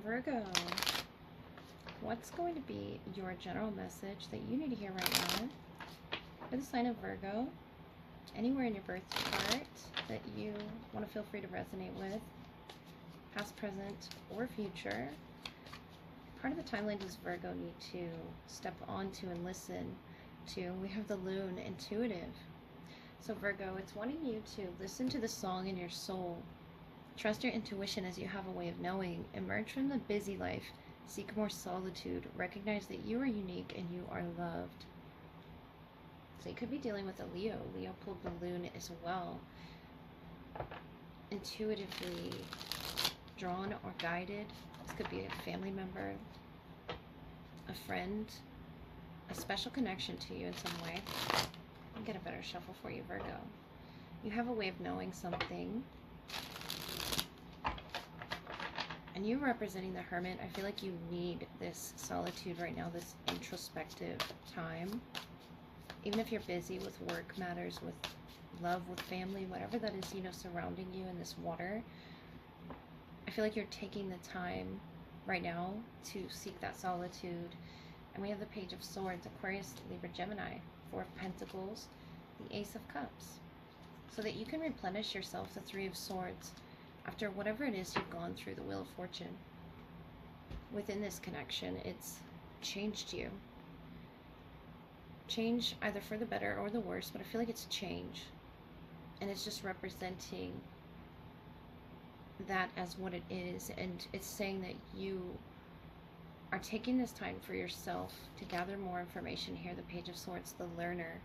Virgo, what's going to be your general message that you need to hear right now for the sign of Virgo, anywhere in your birth chart that you want to feel free to resonate with, past, present, or future? Part of the timeline does Virgo need to step onto and listen to? We have the Loon, intuitive. So Virgo, it's wanting you to listen to the song in your soul. Trust your intuition as you have a way of knowing. Emerge from the busy life. Seek more solitude. Recognize that you are unique and you are loved. So you could be dealing with a Leo. Leo pulled the Loon as well. Intuitively drawn or guided. This could be a family member, a friend, a special connection to you in some way. I'll get a better shuffle for you, Virgo. You have a way of knowing something. And you representing the Hermit, I feel like you need this solitude right now, this introspective time. Even if you're busy with work matters, with love, with family, whatever that is, surrounding you in this water. I feel like you're taking the time right now to seek that solitude. And we have the Page of Swords, Aquarius, Libra, Gemini, Four of Pentacles, the Ace of Cups. So that you can replenish yourself, the Three of Swords, after whatever it is you've gone through, the Wheel of Fortune. Within this connection, it's changed you. Change either for the better or the worse, but I feel like it's change. And it's just representing that as what it is. And it's saying that you are taking this time for yourself to gather more information here. The Page of Swords, the learner.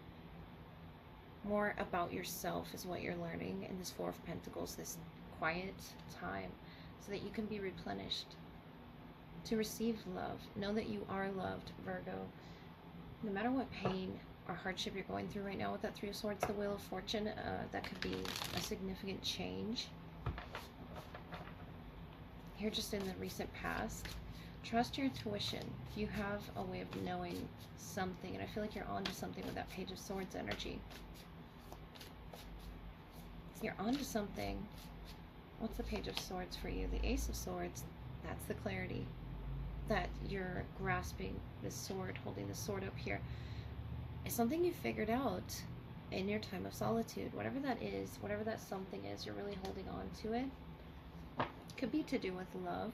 More about yourself is what you're learning in this Four of Pentacles, this quiet time, so that you can be replenished, to receive love. Know that you are loved, Virgo. No matter what pain or hardship you're going through right now with that Three of Swords, the Wheel of Fortune, that could be a significant change here just in the recent past. Trust your intuition. You have a way of knowing something, and I feel like you're onto something with that Page of Swords energy. You're onto something. What's the Page of Swords for you? The Ace of Swords, that's the clarity. That you're grasping this sword, holding the sword up here. It's something you figured out in your time of solitude. Whatever that is, whatever that something is, you're really holding on to it. Could be to do with love,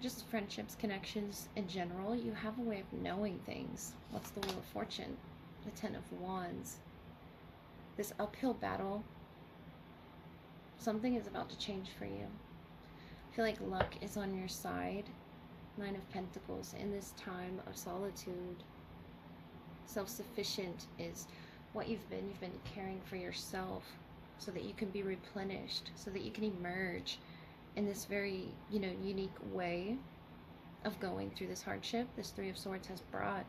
just friendships, connections in general. You have a way of knowing things. What's the Wheel of Fortune? The Ten of Wands. This uphill battle. Something is about to change for you. I feel like luck is on your side. Nine of Pentacles in this time of solitude. Self-sufficient is what you've been. You've been caring for yourself so that you can be replenished, so that you can emerge in this very, unique way of going through this hardship this Three of Swords has brought.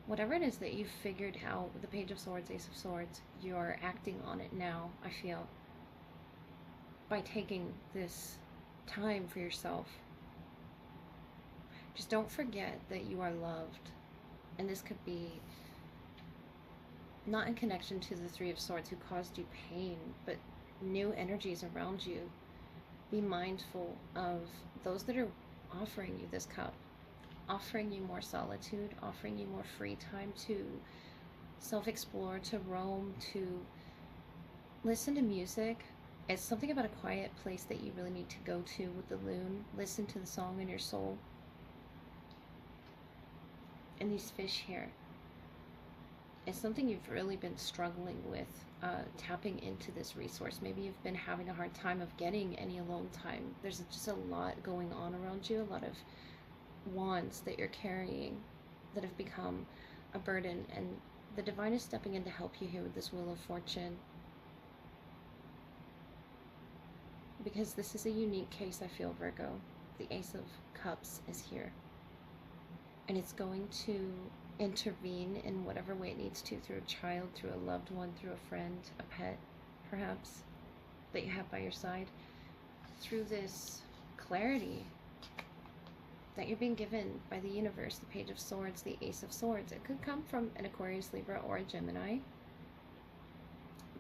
Whatever it is that you've figured out with the Page of Swords, Ace of Swords, you're acting on it now, I feel, by taking this time for yourself. Just don't forget that you are loved. And this could be not in connection to the Three of Swords who caused you pain, but new energies around you. Be mindful of those that are offering you this cup, offering you more solitude, offering you more free time to self-explore, to roam, to listen to music. It's something about a quiet place that you really need to go to with the Loon. Listen to the song in your soul. And these fish here. It's something you've really been struggling with, tapping into this resource. Maybe you've been having a hard time of getting any alone time. There's just a lot going on around you, a lot of wands that you're carrying that have become a burden, and the divine is stepping in to help you here with this Wheel of Fortune, because this is a unique case, I feel, Virgo. The Ace of Cups is here, and it's going to intervene in whatever way it needs to, through a child, through a loved one, through a friend, a pet perhaps that you have by your side, through this clarity that you're being given by the universe. The Page of Swords, the Ace of Swords. It could come from an Aquarius, Libra, or a Gemini.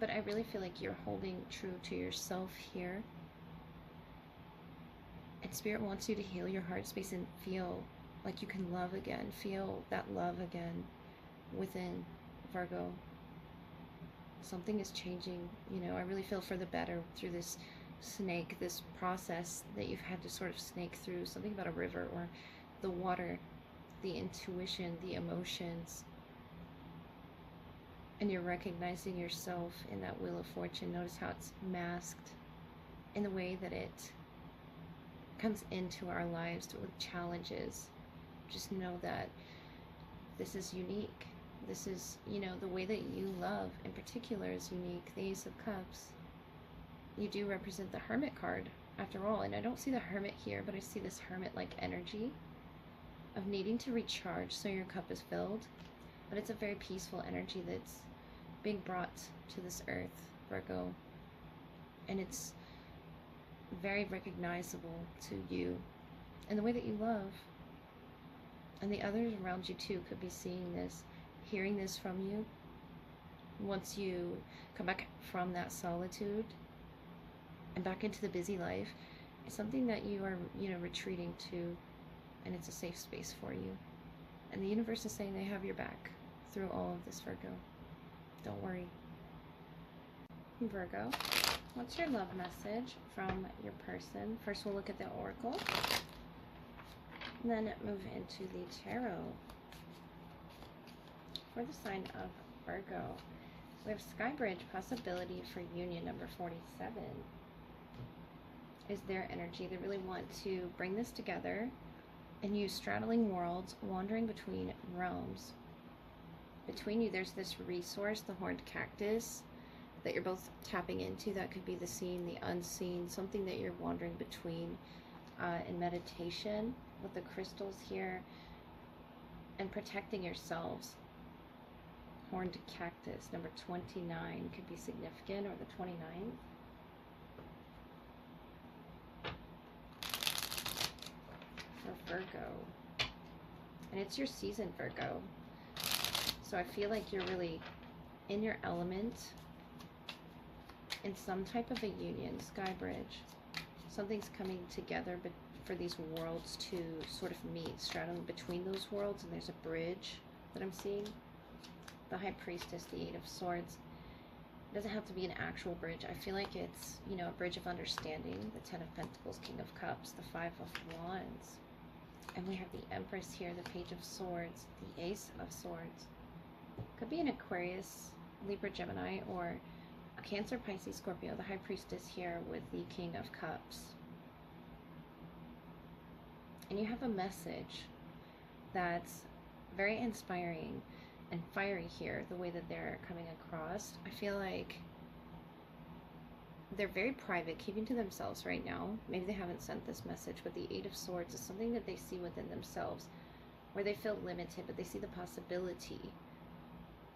But I really feel like you're holding true to yourself here. Spirit wants you to heal your heart space and feel like you can love again. Feel that love again within, Virgo. Something is changing. You know, I really feel for the better through this snake, this process that you've had to sort of snake through. Something about a river or the water, the intuition, the emotions. And you're recognizing yourself in that Wheel of Fortune. Notice how it's masked in the way that it comes into our lives with challenges. Just know that this is unique. This is, you know, the way that you love in particular is unique. The Ace of Cups. You do represent the Hermit card after all. And I don't see the Hermit here, but I see this Hermit-like energy of needing to recharge so your cup is filled. But it's a very peaceful energy that's being brought to this earth, Virgo. And it's very recognizable to you and the way that you love. And the others around you too could be seeing this, hearing this from you. Once you come back from that solitude and back into the busy life, it's something that you are, you know, retreating to, and it's a safe space for you. And the universe is saying they have your back through all of this, Virgo. Don't worry. Virgo, what's your love message from your person? First, we'll look at the oracle, and then move into the tarot. For the sign of Virgo, we have Sky Bridge, possibility for union, number 47. Is their energy. They really want to bring this together and use straddling worlds, wandering between realms. Between you, there's this resource, the horned cactus, that you're both tapping into. That could be the seen, the unseen, something that you're wandering between in meditation with the crystals here, and protecting yourselves. Horned cactus, number 29, could be significant, or the 29th. For Virgo. And it's your season, Virgo. So I feel like you're really in your element in some type of a union, Sky Bridge. Something's coming together but for these worlds to sort of meet, straddling between those worlds, and there's a bridge that I'm seeing. The High Priestess, the Eight of Swords. It doesn't have to be an actual bridge. I feel like it's, you know, a bridge of understanding. The Ten of Pentacles, King of Cups, the Five of Wands. And we have the Empress here, the Page of Swords, the Ace of Swords. Could be an Aquarius, Libra, Gemini, or a Cancer, Pisces, Scorpio. The High Priestess here with the King of Cups. And you have a message that's very inspiring and fiery here, the way that they're coming across. I feel like they're very private, keeping to themselves right now. Maybe they haven't sent this message, but the Eight of Swords is something that they see within themselves, where they feel limited, but they see the possibility.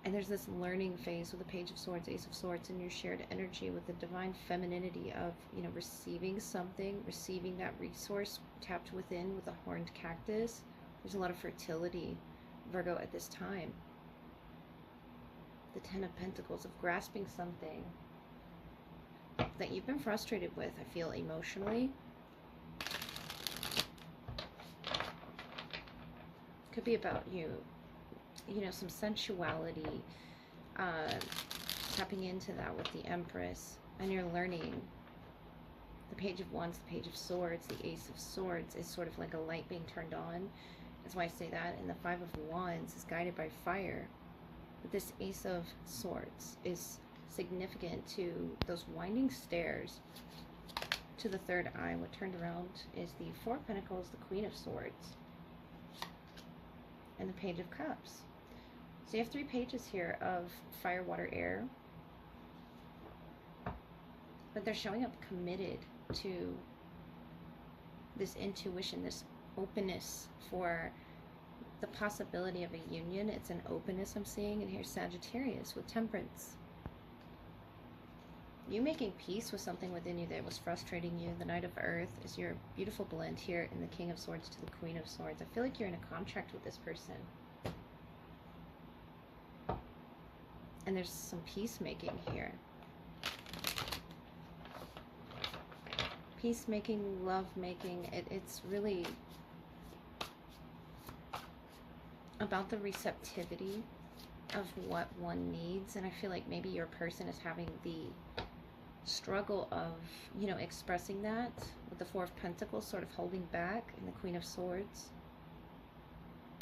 And there's this learning phase with the Page of Swords, Ace of Swords, and your shared energy with the divine femininity of, you know, receiving something, receiving that resource tapped within with the horned cactus. There's a lot of fertility, Virgo, at this time. The Ten of Pentacles, of grasping something that you've been frustrated with, I feel, emotionally. Could be about you know, some sensuality, tapping into that with the Empress, and you're learning. The Page of Wands, the Page of Swords, the Ace of Swords is sort of like a light being turned on. That's why I say that. And the Five of Wands is guided by fire. But this Ace of Swords is significant to those winding stairs to the third eye. What turned around is the Four of Pentacles, the Queen of Swords, and the Page of Cups. So you have three pages here of fire, water, air. But they're showing up committed to this intuition, this openness for the possibility of a union. It's an openness I'm seeing. And here's Sagittarius with Temperance. You making peace with something within you that was frustrating you. The Knight of Earth is your beautiful blend here in the King of Swords to the Queen of Swords. I feel like you're in a contract with this person. And there's some peacemaking here. peacemaking, love-making. It's really about the receptivity of what one needs. And I feel like maybe your person is having the struggle of, you know, expressing that with the Four of Pentacles sort of holding back and the Queen of Swords.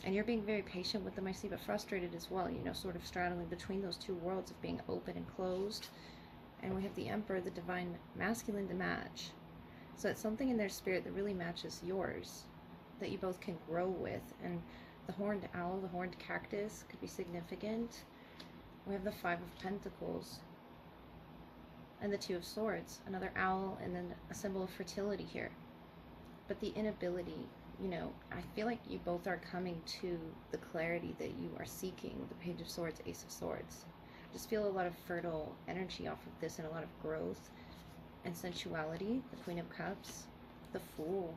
And you're being very patient with them, I see, but frustrated as well, you know, sort of straddling between those two worlds of being open and closed. And we have the Emperor, the divine masculine to match. So it's something in their spirit that really matches yours, that you both can grow with. And the horned owl, the horned cactus could be significant. We have the Five of Pentacles and the Two of Swords, another owl, and then a symbol of fertility here. But the inability, you know, I feel like you both are coming to the clarity that you are seeking with the Page of Swords, Ace of Swords. Just feel a lot of fertile energy off of this, and a lot of growth and sensuality. The Queen of Cups, the Fool,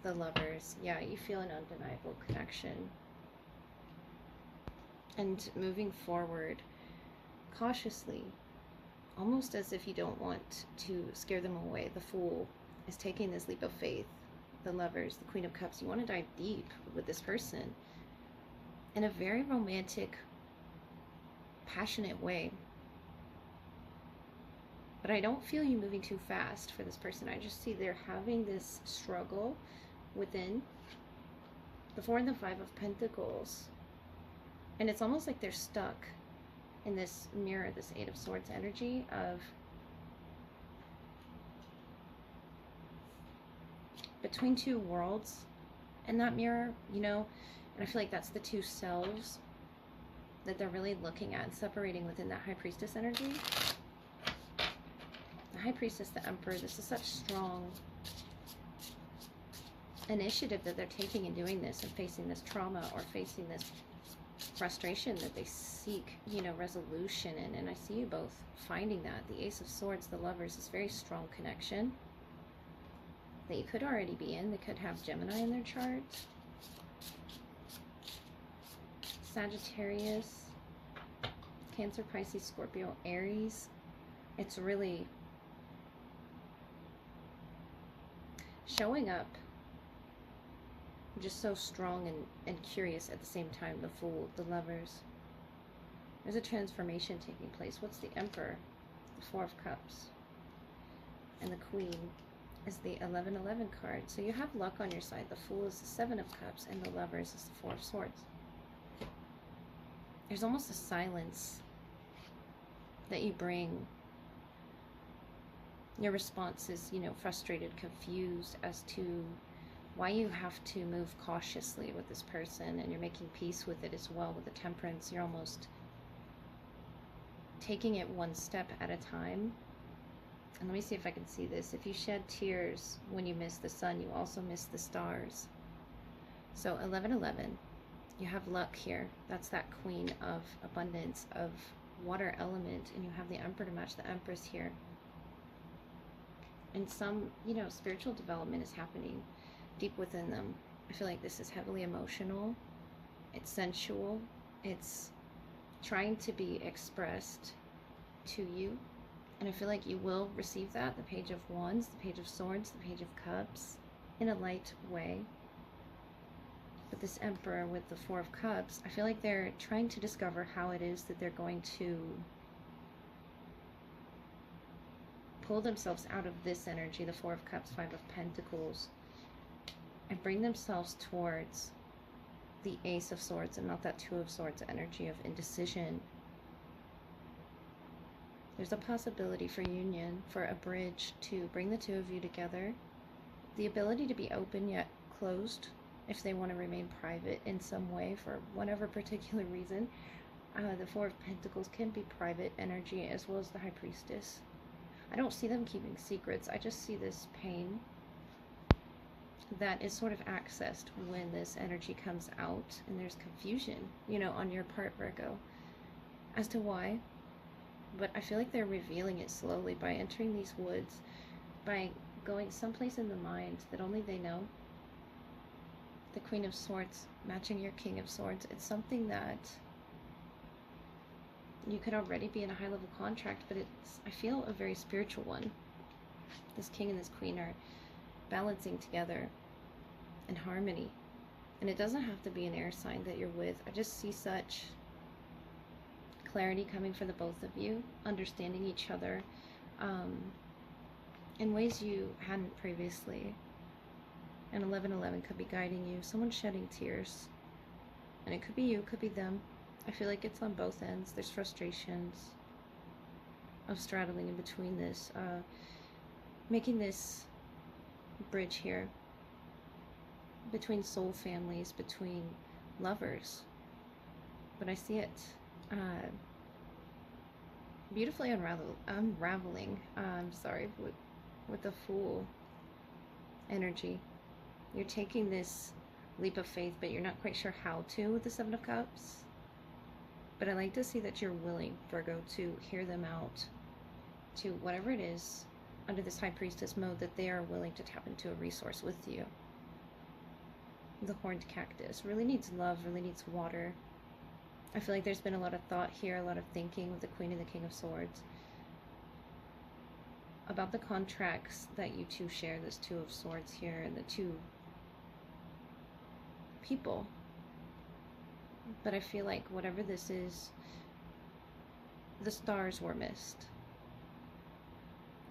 the Lovers. Yeah, you feel an undeniable connection. And moving forward cautiously, almost as if you don't want to scare them away. The Fool is taking this leap of faith. The Lovers, the Queen of Cups, you want to dive deep with this person in a very romantic, passionate way. But I don't feel you moving too fast for this person. I just see they're having this struggle within. The Four and the Five of Pentacles. And it's almost like they're stuck in this mirror, this Eight of Swords energy of between two worlds in that mirror, you know. And I feel like that's the two selves that they're really looking at and separating within that High Priestess energy. The High Priestess, the Emperor, this is such strong initiative that they're taking in doing this and facing this trauma or facing this frustration that they seek, you know, resolution in. And I see you both finding that. The Ace of Swords, the Lovers, is very strong connection that you could already be in. They could have Gemini in their chart. Sagittarius, Cancer, Pisces, Scorpio, Aries. It's really showing up just so strong and curious at the same time. The Fool, the Lovers. There's a transformation taking place. What's the Emperor? The Four of Cups. And the Queen is the 1111 card. So you have luck on your side. The Fool is the Seven of Cups, and the Lovers is the Four of Swords. There's almost a silence that you bring. Your response is, you know, frustrated, confused as to why you have to move cautiously with this person, and you're making peace with it as well. With the Temperance, you're almost taking it one step at a time. And let me see if I can see this. If you shed tears when you miss the sun, you also miss the stars. So 1111, you have luck here. That's that Queen of Abundance, of water element, and you have the Emperor to match the Empress here. And some, you know, spiritual development is happening deep within them. I feel like this is heavily emotional. It's sensual. It's trying to be expressed to you. And I feel like you will receive that. The Page of Wands, the Page of Swords, the Page of Cups, in a light way. But this Emperor with the Four of Cups, I feel like they're trying to discover how it is that they're going to pull themselves out of this energy, the Four of Cups, Five of Pentacles, and bring themselves towards the Ace of Swords and not that Two of Swords energy of indecision. There's a possibility for union, for a bridge to bring the two of you together. The ability to be open yet closed if they want to remain private in some way for whatever particular reason. The Four of Pentacles can be private energy as well as the High Priestess. I don't see them keeping secrets. I just see this pain that is sort of accessed when this energy comes out, and there's confusion, you know, on your part, Virgo, as to why. But I feel like they're revealing it slowly by entering these woods, by going someplace in the mind that only they know. The Queen of Swords matching your King of Swords. It's something that you could already be in a high-level contract, but it's, I feel, a very spiritual one. this king and this queen are balancing together in harmony. And it doesn't have to be an air sign that you're with. I just see such clarity coming for the both of you, understanding each other in ways you hadn't previously. And 1111 could be guiding you. Someone's shedding tears. And it could be you, it could be them. I feel like it's on both ends. There's frustrations of straddling in between this, making this bridge here between soul families, between lovers. But I see it beautifully unraveling. I'm sorry, with the Fool energy. You're taking this leap of faith, but you're not quite sure how to with the Seven of Cups. But I like to see that you're willing, Virgo, to hear them out, to whatever it is under this High Priestess mode, that they are willing to tap into a resource with you. The horned cactus really needs love, really needs water. I feel like there's been a lot of thought here, a lot of thinking with the Queen and the King of Swords about the contracts that you two share, this Two of Swords here, and the two people. But I feel like whatever this is, the stars were missed.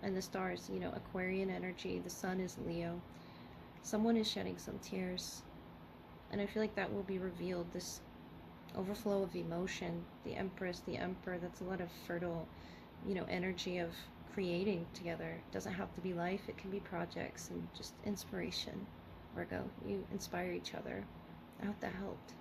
And the stars, you know, Aquarian energy, the sun is Leo. Someone is shedding some tears. And I feel like that will be revealed, this overflow of emotion, the Empress, the Emperor, that's a lot of fertile, you know, energy of creating together. It doesn't have to be life, it can be projects and just inspiration. Virgo, you inspire each other. I hope that helped.